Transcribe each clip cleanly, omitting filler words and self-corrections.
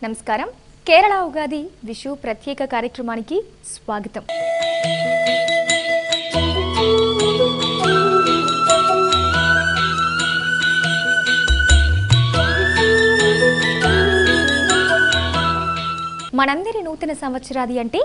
నమస్కారం. కేరళ ఉగాది విషు ప్రత్యేక కార్యక్రమానికి స్వాగతం. మనందరి నూతన సంవత్సరాది అంటే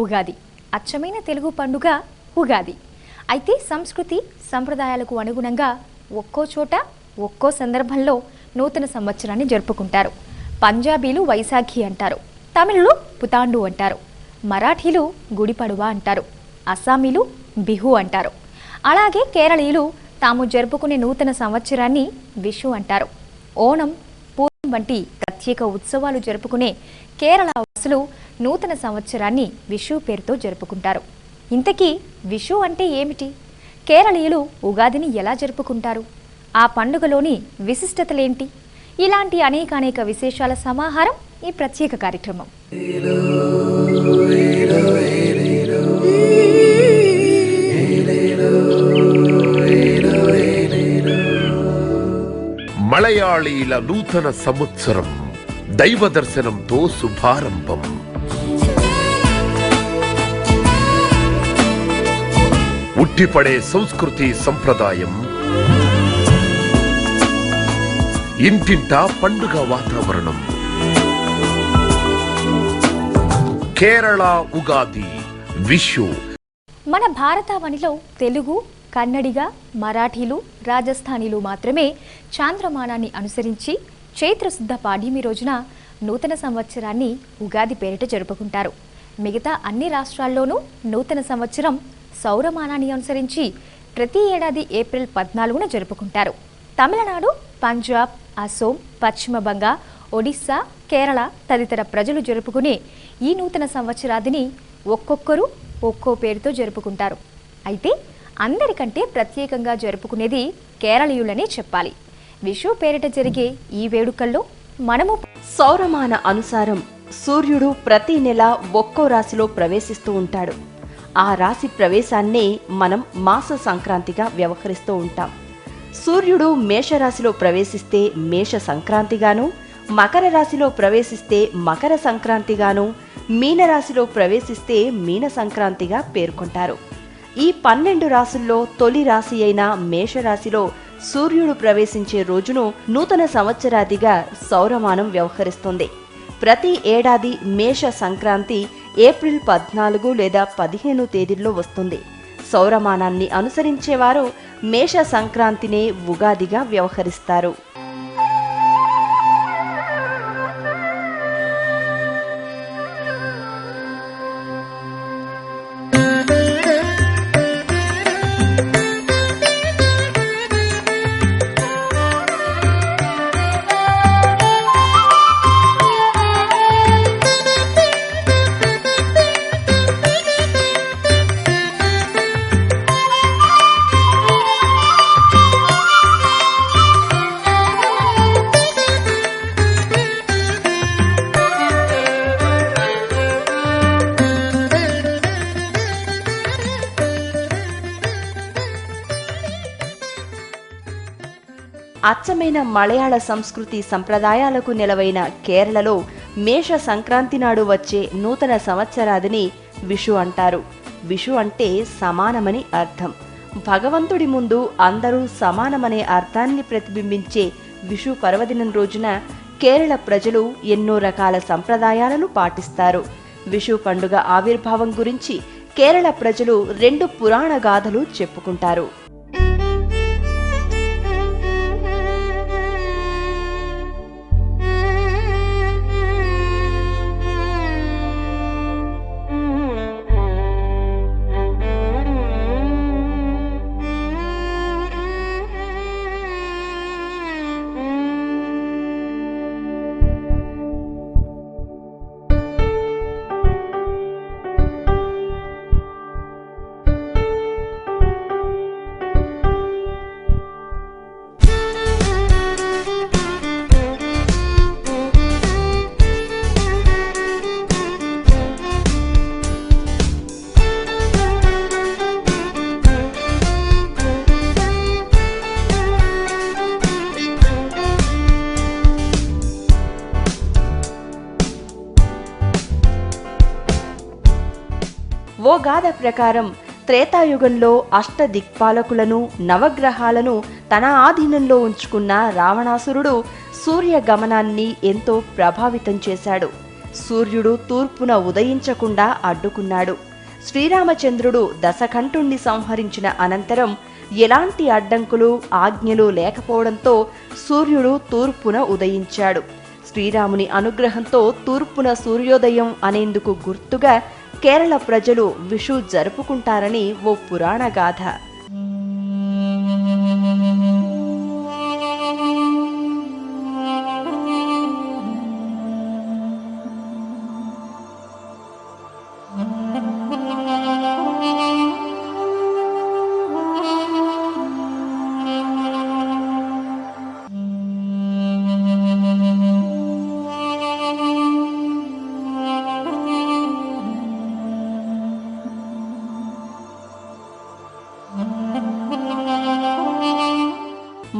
ఉగాది. అచ్చమైన తెలుగు పండుగ ఉగాది. అయితే సంస్కృతి సంప్రదాయాలకు అనుగుణంగా ఒక్కో చోట ఒక్కో సందర్భంలో నూతన సంవత్సరాన్ని జరుపుకుంటారు. పంజాబీలు వైశాఖి అంటారు, తమిళులు పుతాండు అంటారు, మరాఠీలు గుడిపడువా అంటారు, అస్సామీలు బిహు అంటారు. అలాగే కేరళీయులు తాము జరుపుకునే నూతన సంవత్సరాన్ని విషు అంటారు. ఓణం, పూర్ణం వంటి ప్రత్యేక ఉత్సవాలు జరుపుకునే కేరళ వాసులు నూతన సంవత్సరాన్ని విషు పేరుతో జరుపుకుంటారు. ఇంతకీ విషు అంటే ఏమిటి? కేరళీయులు ఉగాదిని ఎలా జరుపుకుంటారు? ఆ పండుగలోని విశిష్టతలేంటి? ఇలాంటి అనేక విశేషాల సమాహారం ఈ ప్రత్యేక కార్యక్రమం. మలయాళీల నూతన సంవత్సరం దైవ దర్శనంతో శుభారంభం. ఉట్టిపడే సంస్కృతి సంప్రదాయం, ఇంటింటా పండుగ వాతావరణం. కేరళ ఉగాది విషు. మన భారతావనిలో తెలుగు, కన్నడిగ, మరాఠీలు, రాజస్థానీలు మాత్రమే చాంద్రమానాన్ని అనుసరించి చైత్రశుద్ధ పాడ్యమి రోజున నూతన సంవత్సరాన్ని ఉగాది పేరిట జరుపుకుంటారు. మిగతా అన్ని రాష్ట్రాల్లోనూ నూతన సంవత్సరం సౌరమానాన్ని అనుసరించి ప్రతి ఏడాది ఏప్రిల్ 14న జరుపుకుంటారు. తమిళనాడు, పంజాబ్, అసోం, పశ్చిమ బంగా, ఒడిస్సా, కేరళ తదితర ప్రజలు జరుపుకునే ఈ నూతన సంవత్సరాదిని ఒక్కొక్కరు ఒక్కో పేరుతో జరుపుకుంటారు. అయితే అందరికంటే ప్రత్యేకంగా జరుపుకునేది కేరళీయులనే చెప్పాలి. విషు పేరిట జరిగే ఈ వేడుకల్లో మనము సౌరమాన అనుసారం సూర్యుడు ప్రతి నెల ఒక్కో రాశిలో ప్రవేశిస్తూ ఉంటాడు. ఆ రాశి ప్రవేశాన్నే మనం మాస సంక్రాంతిగా వ్యవహరిస్తూ ఉంటాం. సూర్యుడు మేషరాశిలో ప్రవేశిస్తే మేష సంక్రాంతిగాను, మకర రాశిలో ప్రవేశిస్తే మకర సంక్రాంతిగాను, మీనరాశిలో ప్రవేశిస్తే మీన సంక్రాంతిగా పేర్కొంటారు. ఈ 12 రాశుల్లో తొలి రాశి అయిన మేషరాశిలో సూర్యుడు ప్రవేశించే రోజును నూతన సంవత్సరాదిగా సౌరమానం వ్యవహరిస్తుంది. ప్రతి ఏడాది మేష సంక్రాంతి ఏప్రిల్ 14 లేదా 15 తేదీల్లో వస్తుంది. సౌరమానాన్ని అనుసరించేవారు మేష సంక్రాంతినే ఉగాదిగా వ్యవహరిస్తారు. అచ్చమైన మలయాళ సంస్కృతి సంప్రదాయాలకు నెలవైన కేరళలో మేష సంక్రాంతి నాడు వచ్చే నూతన సంవత్సరాదిని విషు అంటారు. విషు అంటే సమానమని అర్థం. భగవంతుడి ముందు అందరూ సమానమనే అర్థాన్ని ప్రతిబింబించే విషు పర్వదినం రోజున కేరళ ప్రజలు ఎన్నో రకాల సంప్రదాయాలను పాటిస్తారు. విషు పండుగ ఆవిర్భావం గురించి కేరళ ప్రజలు 2 పురాణ గాథలు చెప్పుకుంటారు. ఓ గాథ ప్రకారం త్రేతాయుగంలో అష్టదిక్పాలకులను నవగ్రహాలను తన ఆధీనంలో ఉంచుకున్న రావణాసురుడు సూర్య గమనాన్ని ఎంతో ప్రభావితం చేశాడు. సూర్యుడు తూర్పున ఉదయించకుండా అడ్డుకున్నాడు. శ్రీరామచంద్రుడు దశకంఠుణ్ణి సంహరించిన అనంతరం ఎలాంటి అడ్డంకులు ఆజ్ఞలు లేకపోవడంతో సూర్యుడు తూర్పున ఉదయించాడు. శ్రీరాముని అనుగ్రహంతో తూర్పున సూర్యోదయం అనేందుకు గుర్తుగా కేరళ ప్రజలు విషు జరుపుకుంటారని ఓ పురాణ గాథ.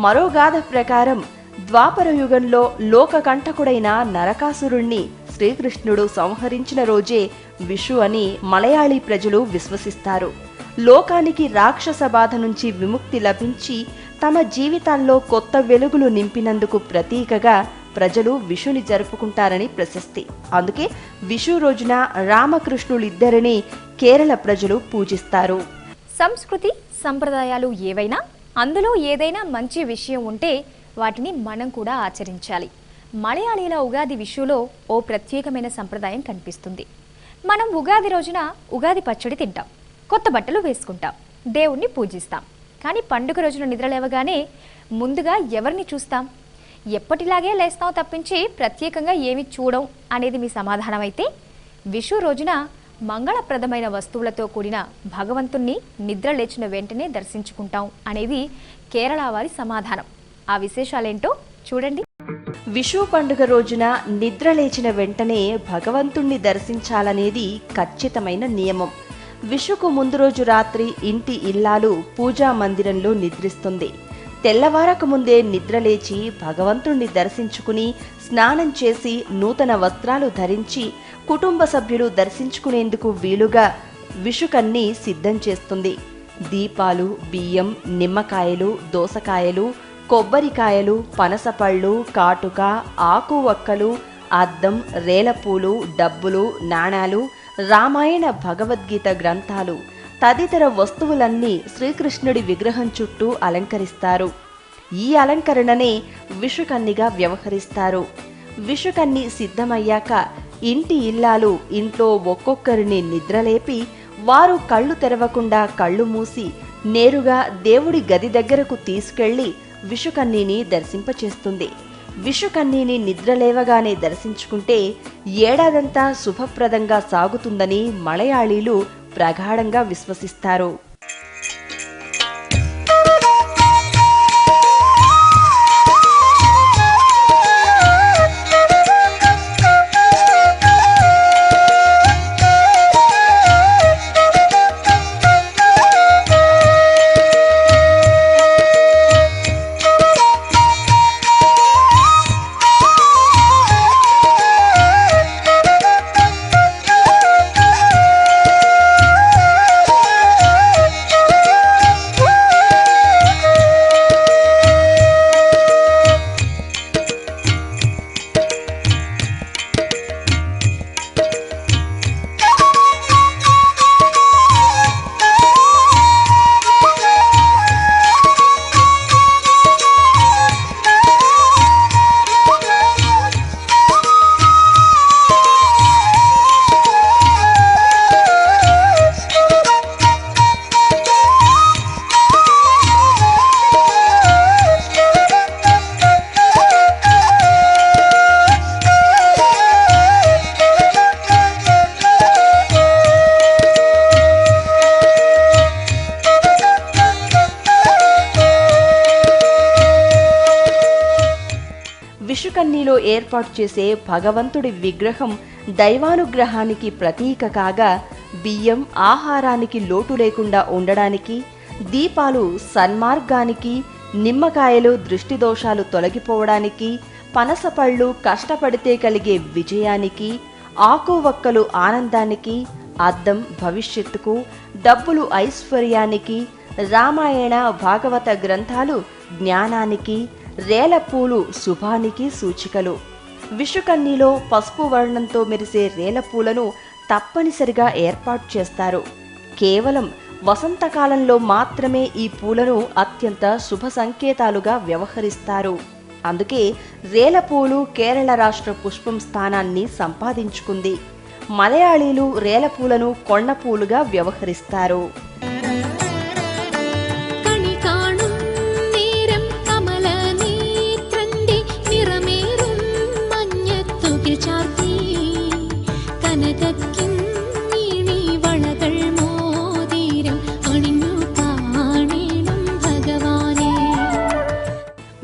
మరో గాథ ప్రకారం ద్వాపర యుగంలో లోకకంటకుడైన నరకాసురుణ్ణి శ్రీకృష్ణుడు సంహరించిన రోజే విషు అని మలయాళీ ప్రజలు విశ్వసిస్తారు. లోకానికి రాక్షస బాధ నుంచి విముక్తి లభించి తమ జీవితాల్లో కొత్త వెలుగులు నింపినందుకు ప్రతీకగా ప్రజలు విషుని జరుపుకుంటారని ప్రశస్తి. అందుకే విషు రోజున రామకృష్ణులిద్దరినీ కేరళ ప్రజలు పూజిస్తారు. సంస్కృతి సంప్రదాయాలు ఏవైనా అందులో ఏదైనా మంచి విషయం ఉంటే వాటిని మనం కూడా ఆచరించాలి. మలయాళీల ఉగాది విషులో ఓ ప్రత్యేకమైన సంప్రదాయం కనిపిస్తుంది. మనం ఉగాది రోజున ఉగాది పచ్చడి తింటాం, కొత్త బట్టలు వేసుకుంటాం, దేవుణ్ణి పూజిస్తాం. కానీ పండుగ రోజున నిద్రలేవగానే ముందుగా ఎవరిని చూస్తాం? ఎప్పటిలాగే లేస్తాం తప్పించి ప్రత్యేకంగా ఏమి చూడం అనేది మీ సమాధానం అయితే, విషు రోజున మంగళప్రదమైన వస్తువులతో కూడిన భగవంతుణ్ణి నిద్ర లేచిన వెంటనే దర్శించుకుంటాం అనేది కేరళ వారి సమాధానం. ఆ విశేషాలేంటో చూడండి. విషు పండుగ రోజున నిద్ర లేచిన వెంటనే భగవంతుణ్ణి దర్శించాలనేది ఖచ్చితమైన నియమం. విషుకు ముందు రోజు రాత్రి ఇంటి ఇల్లాలు పూజా మందిరంలో నిద్రిస్తుంది. తెల్లవారక ముందే నిద్రలేచి భగవంతుణ్ణి దర్శించుకుని స్నానం చేసి నూతన వస్త్రాలు ధరించి కుటుంబ సభ్యులు దర్శించుకునేందుకు వీలుగా విషుకన్ని సిద్ధం చేస్తుంది. దీపాలు, బియ్యం, నిమ్మకాయలు, దోసకాయలు, కొబ్బరికాయలు, పనసపళ్ళు, కాటుక, ఆకు వక్కలు, అద్దం, రేలపూలు, డబ్బులు, నాణాలు, రామాయణ భగవద్గీత గ్రంథాలు తదితర వస్తువులన్నీ శ్రీకృష్ణుడి విగ్రహం చుట్టూ అలంకరిస్తారు. ఈ అలంకరణనే విషుకన్నిగా వ్యవహరిస్తారు. విషుకన్ని సిద్ధమయ్యాక ఇంటి ఇల్లాలు ఇంట్లో ఒక్కొక్కరిని నిద్రలేపి వారు కళ్ళు తెరవకుండా కళ్ళు మూసి నేరుగా దేవుడి గది దగ్గరకు తీసుకెళ్లి విషుకన్నీని దర్శింపచేస్తుంది. విషుకన్నీని నిద్రలేవగానే దర్శించుకుంటే ఏడాదంతా శుభప్రదంగా సాగుతుందని మలయాళీలు ప్రగాఢంగా విశ్వసిస్తారు. విషుకన్నీలో ఏర్పాటు చేసే భగవంతుడి విగ్రహం దైవానుగ్రహానికి ప్రతీక కాగా, బియ్యం ఆహారానికి లోటు లేకుండా ఉండడానికి, దీపాలు సన్మార్గానికి, నిమ్మకాయలు దృష్టి దోషాలు తొలగిపోవడానికి, పనసపళ్ళు కష్టపడితే కలిగే విజయానికి, ఆకువక్కలు ఆనందానికి, అద్దం భవిష్యత్తుకు, డబ్బులు ఐశ్వర్యానికి, రామాయణ భాగవత గ్రంథాలు జ్ఞానానికి, రేలపూలు శుభానికి సూచికలు. విషుకన్నిలో పసుపు వర్ణంతో మెరిసే రేలపూలను తప్పనిసరిగా ఏర్పాటు చేస్తారు. కేవలం వసంతకాలంలో మాత్రమే ఈ పూలను అత్యంత శుభ సంకేతాలుగా వ్యవహరిస్తారు. అందుకే రేలపూలు కేరళ రాష్ట్ర పుష్పం స్థానాన్ని సంపాదించుకుంది. మలయాళీలు రేలపూలను కొండపూలుగా వ్యవహరిస్తారు.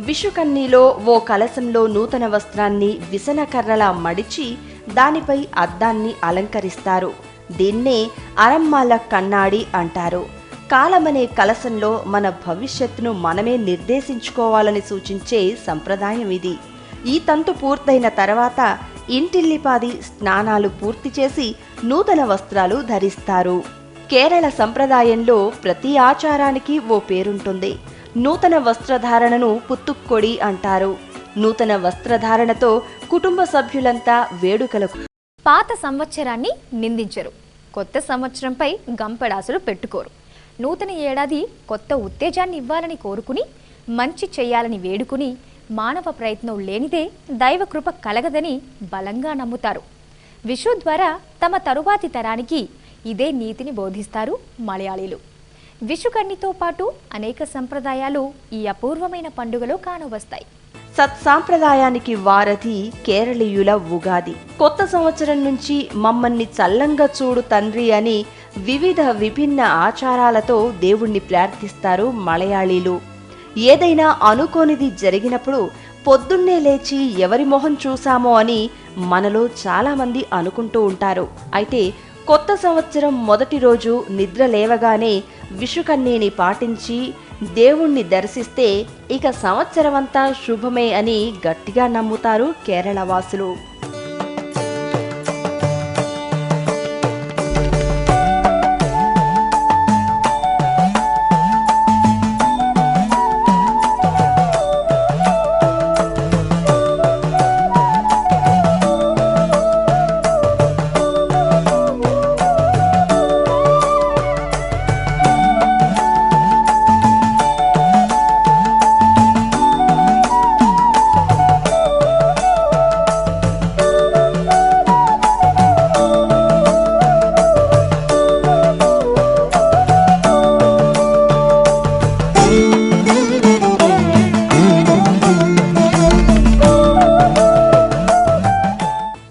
విషుకన్నిలో ఓ కలశంలో నూతన వస్త్రాన్ని విసనకర్రలా మడిచి దానిపై అద్దాన్ని అలంకరిస్తారు. దీన్నే అరమ్మాల కన్నాడి అంటారు. కాలమనే కలశంలో మన భవిష్యత్తును మనమే నిర్దేశించుకోవాలని సూచించే సంప్రదాయం ఇది. ఈ తంతు పూర్తయిన తర్వాత ఇంటిల్లిపాది స్నానాలు పూర్తి చేసి నూతన వస్త్రాలు ధరిస్తారు. కేరళ సంప్రదాయంలో ప్రతి ఆచారానికి ఓ పేరుంటుంది. నూతన వస్త్రధారణను పుత్తుక్కొడి అంటారు. నూతన వస్త్రధారణతో కుటుంబ సభ్యులంతా వేడుకలకు పాత సంవత్సరాన్ని నిందించరు, కొత్త సంవత్సరంపై గంపెడాసులు పెట్టుకోరు. నూతన ఏడాది కొత్త ఉత్తేజాన్ని ఇవ్వాలని కోరుకుని, మంచి చెయ్యాలని వేడుకుని, మానవ ప్రయత్నం లేనిదే దైవకృప కలగదని బలంగా నమ్ముతారు. విషు ద్వారా తమ తరువాతి తరానికి ఇదే నీతిని బోధిస్తారు మలయాళీలు. విషుకన్నితో పాటు అనేక సంప్రదాయాలు ఈ అపూర్వమైన పండుగలో కానవస్తాయి. సత్సాంప్రదాయానికి వారధి కేరళీయుల ఉగాది. కొత్త సంవత్సరం నుంచి మమ్మల్ని చల్లంగా చూడు తండ్రి అని వివిధ విభిన్న ఆచారాలతో దేవుణ్ణి ప్రార్థిస్తారు మలయాళీలు. ఏదైనా అనుకోనిది జరిగినప్పుడు పొద్దున్నే లేచి ఎవరి మొహం చూశామో అని మనలో చాలామంది అనుకుంటూ ఉంటారు. అయితే కొత్త సంవత్సరం మొదటి రోజు నిద్ర లేవగానే విషుకన్నిని పాటించి దేవుణ్ణి దర్శిస్తే ఇక సంవత్సరమంతా శుభమే అని గట్టిగా నమ్ముతారు కేరళ వాసులు.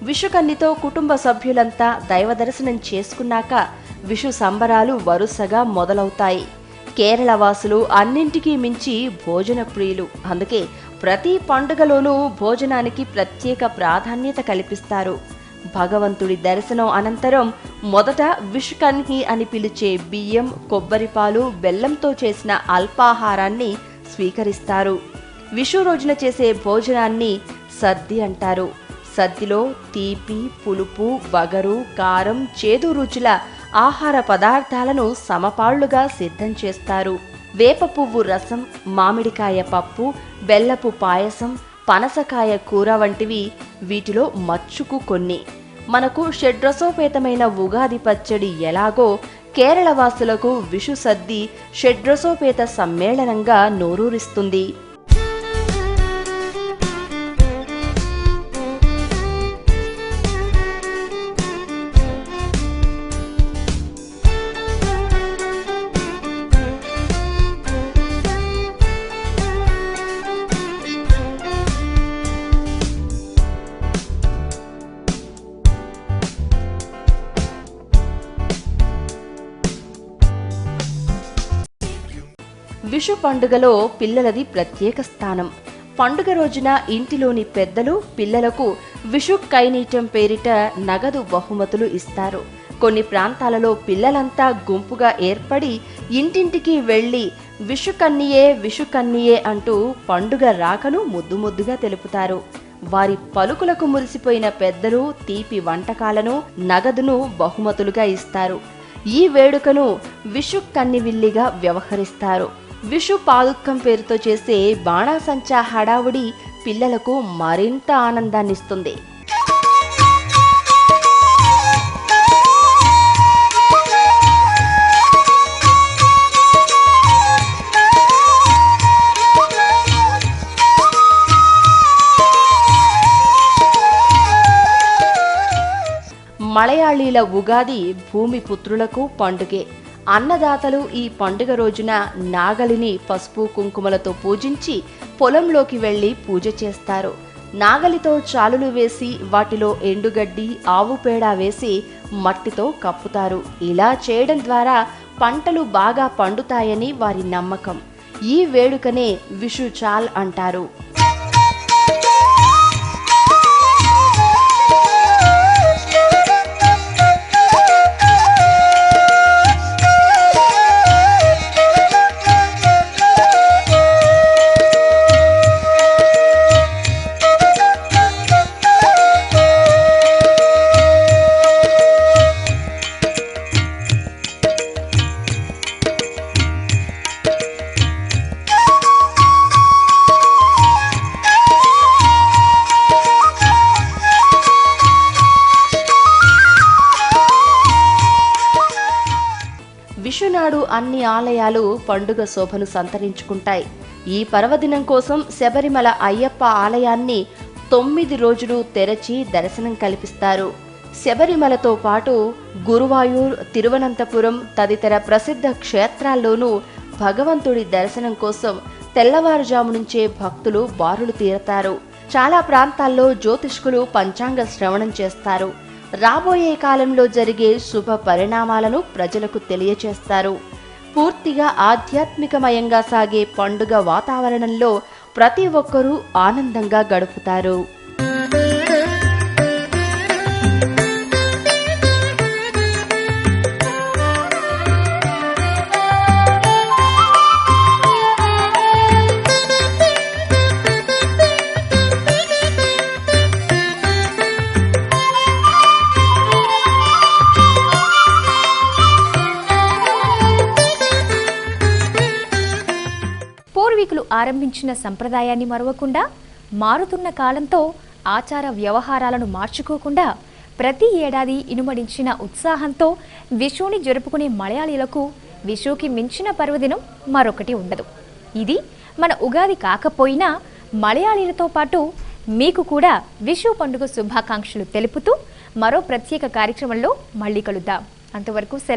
విషుకన్నితో కుటుంబ సభ్యులంతా దైవ దర్శనం చేసుకున్నాక విషు సంబరాలు వరుసగా మొదలవుతాయి. కేరళ వాసులు అన్నింటికీ మించి భోజన ప్రియులు. అందుకే ప్రతి పండుగలోనూ భోజనానికి ప్రత్యేక ప్రాధాన్యత కల్పిస్తారు. భగవంతుడి దర్శనం అనంతరం మొదట విషుకన్హి అని పిలిచే బియ్యం, కొబ్బరిపాలు, బెల్లంతో చేసిన అల్పాహారాన్ని స్వీకరిస్తారు. విషు రోజున చేసే భోజనాన్ని సద్ది అంటారు. సద్దిలో తీపి, పులుపు, వగరు, కారం, చేదు రుచుల ఆహార పదార్థాలను సమపాళ్లుగా సిద్ధం చేస్తారు. వేప పువ్వు రసం, మామిడికాయ పప్పు, బెల్లపు పాయసం, పనసకాయ కూర వంటివి వీటిలో మచ్చుకు కొన్ని. మనకు షడ్రసోపేతమైన ఉగాది పచ్చడి ఎలాగో కేరళ వాసులకు విషు సద్ది షడ్రసోపేత సమ్మేళనంగా నోరూరిస్తుంది. విషు పండుగలో పిల్లలది ప్రత్యేక స్థానం. పండుగ రోజున ఇంటిలోని పెద్దలు పిల్లలకు విషు కైనీటం పేరిట నగదు బహుమతులు ఇస్తారు. కొన్ని ప్రాంతాలలో పిల్లలంతా గుంపుగా ఏర్పడి ఇంటింటికి వెళ్లి విషుకన్నియే విషుకన్నియే అంటూ పండుగ రాకను ముద్దు ముద్దుగా తెలుపుతారు. వారి పలుకులకు మురిసిపోయిన పెద్దలు తీపి వంటకాలను, నగదును బహుమతులుగా ఇస్తారు. ఈ వేడుకను విషు కన్నివిల్లిగా వ్యవహరిస్తారు. విషు పాదుక్కం పేరుతో చేసే బాణాసంచా హడావుడి పిల్లలకు మరింత ఆనందాన్నిస్తుంది. మలయాళీల ఉగాది భూమి పుత్రులకు పండుగే. అన్నదాతలు ఈ పండుగ రోజున నాగలిని పసుపు కుంకుమలతో పూజించి పొలంలోకి వెళ్లి పూజ చేస్తారు. నాగలితో చాలులు వేసి వాటిలో ఎండుగడ్డి, ఆవు పేడ వేసి మట్టితో కప్పుతారు. ఇలా చేయడం ద్వారా పంటలు బాగా పండుతాయని వారి నమ్మకం. ఈ వేడుకనే విషు చాల్ అంటారు. విషునాడు అన్ని ఆలయాలు పండుగ శోభను సంతరించుకుంటాయి. ఈ పర్వదినం కోసం శబరిమల అయ్యప్ప ఆలయాన్ని 9 రోజులు తెరచి దర్శనం కల్పిస్తారు. శబరిమలతో పాటు గురువాయూర్, తిరువనంతపురం తదితర ప్రసిద్ధ క్షేత్రాల్లోనూ భగవంతుడి దర్శనం కోసం తెల్లవారుజాము నుంచే భక్తులు బారులు తీరతారు. చాలా ప్రాంతాల్లో జ్యోతిష్కులు పంచాంగ శ్రవణం చేస్తారు. రాబోయే కాలంలో జరిగే శుభ పరిణామాలను ప్రజలకు తెలియచేస్తారు. పూర్తిగా ఆధ్యాత్మికమయంగా సాగే పండుగ వాతావరణంలో ప్రతి ఒక్కరూ ఆనందంగా గడుపుతారు. పూర్వీకులు ఆరంభించిన సంప్రదాయాన్ని మరవకుండా, మారుతున్న కాలంతో ఆచార వ్యవహారాలను మార్చుకోకుండా ప్రతి ఏడాది ఇనుమడించిన ఉత్సాహంతో విషుని జరుపుకునే మలయాళీలకు విషుకి మించిన పర్వదినం మరొకటి ఉండదు. ఇది మన ఉగాది కాకపోయినా మలయాళీలతో పాటు మీకు కూడా విషు పండుగ శుభాకాంక్షలు తెలుపుతూ మరో ప్రత్యేక కార్యక్రమంలో మళ్ళీ కలుద్దాం. అంతవరకు సెలవు.